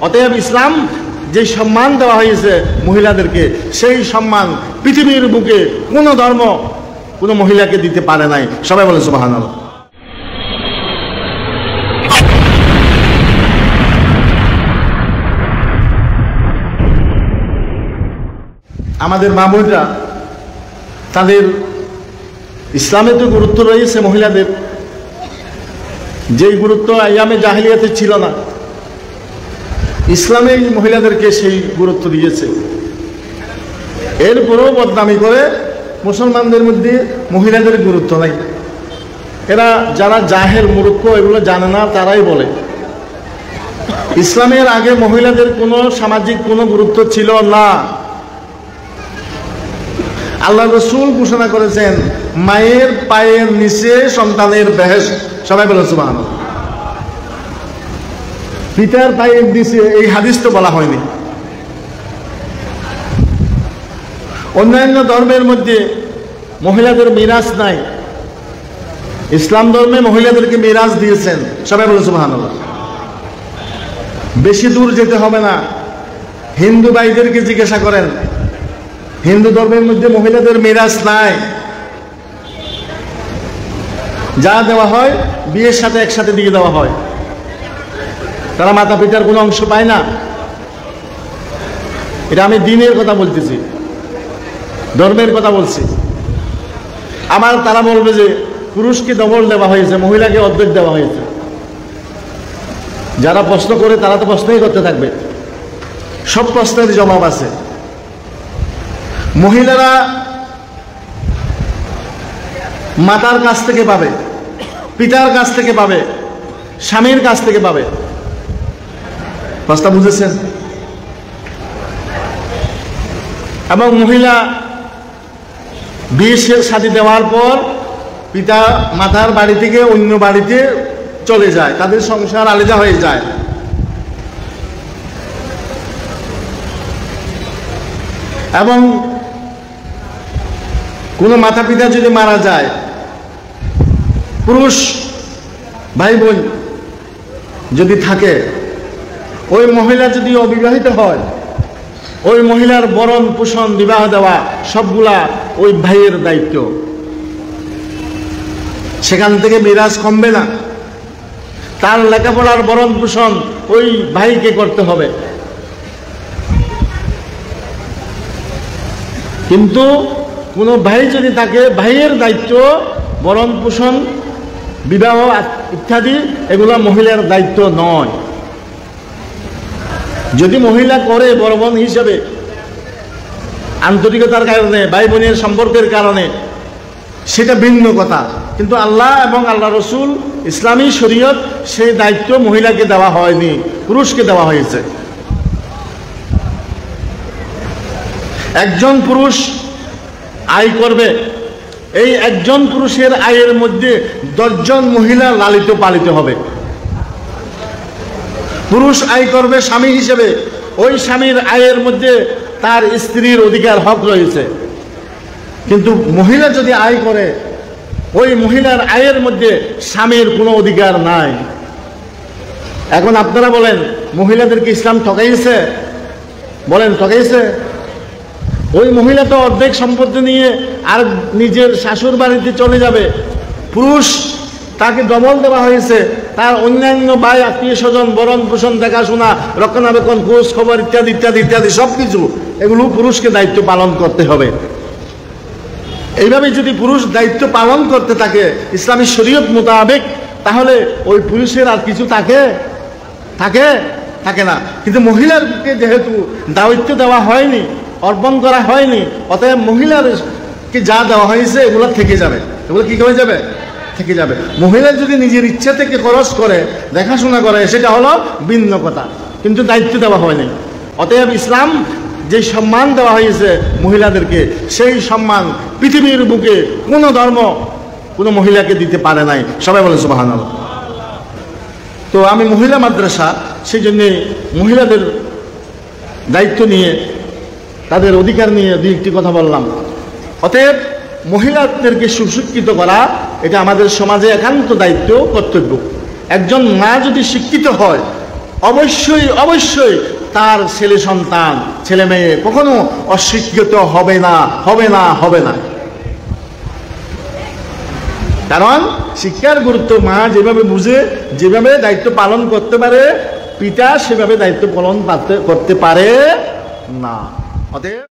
অতএব ইসলাম যে সম্মান দেওয়া হয়েছে মহিলাদেরকে, সেই সম্মান পৃথিবীর বুকে কোনো ধর্ম কোনো মহিলাকে দিতে পারে নাই। সবাই বলে সুবহানাল্লাহ। আমাদের মা বোনরা তাদের ইসলামে তো গুরুত্ব রয়েছে মহিলাদের, যেই গুরুত্ব আইয়ামে জাহেলিয়াতে ছিল না, ইসলামে মহিলাদেরকে সেই গুরুত্ব দিয়েছে। এরপরেও বদনামি করে মুসলমানদের মধ্যে মহিলাদের গুরুত্ব নাই। এরা যারা জাহেল মূর্খ এগুলো জানে না তারাই বলে ইসলামের আগে মহিলাদের কোনো সামাজিক কোনো গুরুত্ব ছিল না। আল্লাহ রাসূল ঘোষণা করেছেন মায়ের পায়ের নিচে সন্তানের বেহেশত। সবাই বলে সুবহানাল্লাহ। পিতার পায়ের নিচে এই হাদিস তো বলা হয়নি। অন্যান্য ধর্মের মধ্যে মহিলাদের মিরাজ নাই, ইসলাম ধর্মে মহিলাদেরকে মিরাজ দিয়েছেন। সবাই বলে সুবহানাল্লাহ। বেশি দূর যেতে হবে না, হিন্দু ভাইদেরকে জিজ্ঞাসা করেন, হিন্দু ধর্মের মধ্যে মহিলাদের মিরাজ নাই। যা দেওয়া হয় বিয়ের সাথে একসাথে দিয়ে দেওয়া হয়, তারা মাতা পিতার কোনো অংশ পায় না। এটা আমি দ্বীনের কথা বলতেছি, ধর্মের কথা বলছি। আমার তারা বলবে যে পুরুষকে ডবল দেওয়া হয়েছে, মহিলাকে অর্ধেক দেওয়া হয়েছে। যারা প্রশ্ন করে তারা তো প্রশ্নই করতে থাকবে, সব প্রশ্নের জবাব আছে। মহিলারা মাতার কাছ থেকে পাবে, পিতার কাছ থেকে পাবে, স্বামীর কাছ থেকে পাবে। প্রশ্ন বুঝেছেন? এবং মহিলা বিয়ের শাদী দেওয়ার পর পিতা মাতার বাড়ি থেকে অন্য বাড়িতে চলে যায়, তাদের সংসার আলাদা হয়ে যায়। এবং কোনো মাতা পিতা যদি মারা যায়, পুরুষ ভাই বোন যদি থাকে, ওই মহিলা যদি অবিবাহিত হয়, ওই মহিলার বরণ পোষণ বিবাহ দেওয়া সবগুলা ওই ভাইয়ের দায়িত্ব। সেখান থেকে মিরাজ কমবে না, তার লেখাপড়ার বরণ পোষণ ওই ভাইকে করতে হবে। কিন্তু কোনো ভাই যদি থাকে, ভাইয়ের দায়িত্ব বরণ পোষণ বিবাহ ইত্যাদি এগুলা মহিলার দায়িত্ব নয়। যদি মহিলা করে বড় বোন হিসেবে, আন্তরিকতার কারণে, ভাই বোনের সম্পর্কের কারণে, সেটা ভিন্ন কথা। কিন্তু আল্লাহ এবং আল্লাহ রসুল ইসলামী শরীয়ত সেই দায়িত্ব মহিলাকে দেওয়া হয়নি, পুরুষকে দেওয়া হয়েছে। একজন পুরুষ আয় করবে, এই একজন পুরুষের আয়ের মধ্যে 10 জন মহিলা লালিত পালিত হবে। পুরুষ আয় করবে স্বামী হিসেবে, ওই স্বামীর আয়ের মধ্যে তার স্ত্রীর অধিকার হক রয়েছে। কিন্তু মহিলা যদি আয় করে, ওই মহিলার আয়ের মধ্যে স্বামীর কোনো অধিকার নাই। এখন আপনারা বলেন মহিলাদেরকে ইসলাম ঠকাইছে? বলেন ঠকাইছে? ওই মহিলা তো অর্ধেক সম্পত্তি নিয়ে আর নিজের শাশুর বাড়িতে চলে যাবে। পুরুষ তাকে ডবল দেওয়া হয়েছে, তার অন্যান্য ভাই আত্মীয় স্বজন বরণ পোষণ দেখাশোনা রক্ষণাবেক্ষণ খোঁজ খবর ইত্যাদি ইত্যাদি ইত্যাদি সব কিছু এগুলো পুরুষকে দায়িত্ব পালন করতে হবে। এইভাবে যদি পুরুষ দায়িত্ব পালন করতে থাকে ইসলামী শরীয়ত মোতাবেক, তাহলে ওই পুরুষের আর কিছু থাকে না। কিন্তু মহিলারকে যেহেতু দায়িত্ব দেওয়া হয়নি, অর্পণ করা হয়নি, অতএব মহিলারকে যা দেওয়া হয়েছে এগুলো থেকে যাবে। এগুলো কি হয়ে যাবে? থেকে যাবে। মহিলা যদি নিজের ইচ্ছা থেকে খরচ করে, দেখাশোনা করে, সেটা হলো ভিন্ন কথা, কিন্তু দায়িত্ব দেওয়া হয়নি। অতএব ইসলাম যে সম্মান দেওয়া হয়েছে মহিলাদেরকে, সেই সম্মান পৃথিবীর বুকে কোনো ধর্ম কোনো মহিলাকে দিতে পারে নাই। সবাই বলে সুবহানাল্লাহ। তো আমি মহিলা মাদ্রাসা, সেই জন্যে মহিলাদের দায়িত্ব নিয়ে, তাদের অধিকার নিয়ে দুই একটি কথা বললাম। অতএব মহিলাদেরকে সুশিক্ষিত করা এটা আমাদের সমাজে একান্ত দায়িত্ব, কর্তব্য। একজন মা যদি শিক্ষিত হয়, অবশ্যই অবশ্যই তার ছেলে সন্তান ছেলে মেয়ে কখনো অশিক্ষিত হবে না, হবে না, হবে না। কারণ শিক্ষার গুরুত্ব মা যেভাবে বুঝে, যেভাবে দায়িত্ব পালন করতে পারে, পিতা সেভাবে দায়িত্ব পালন করতে পারে না। অতএব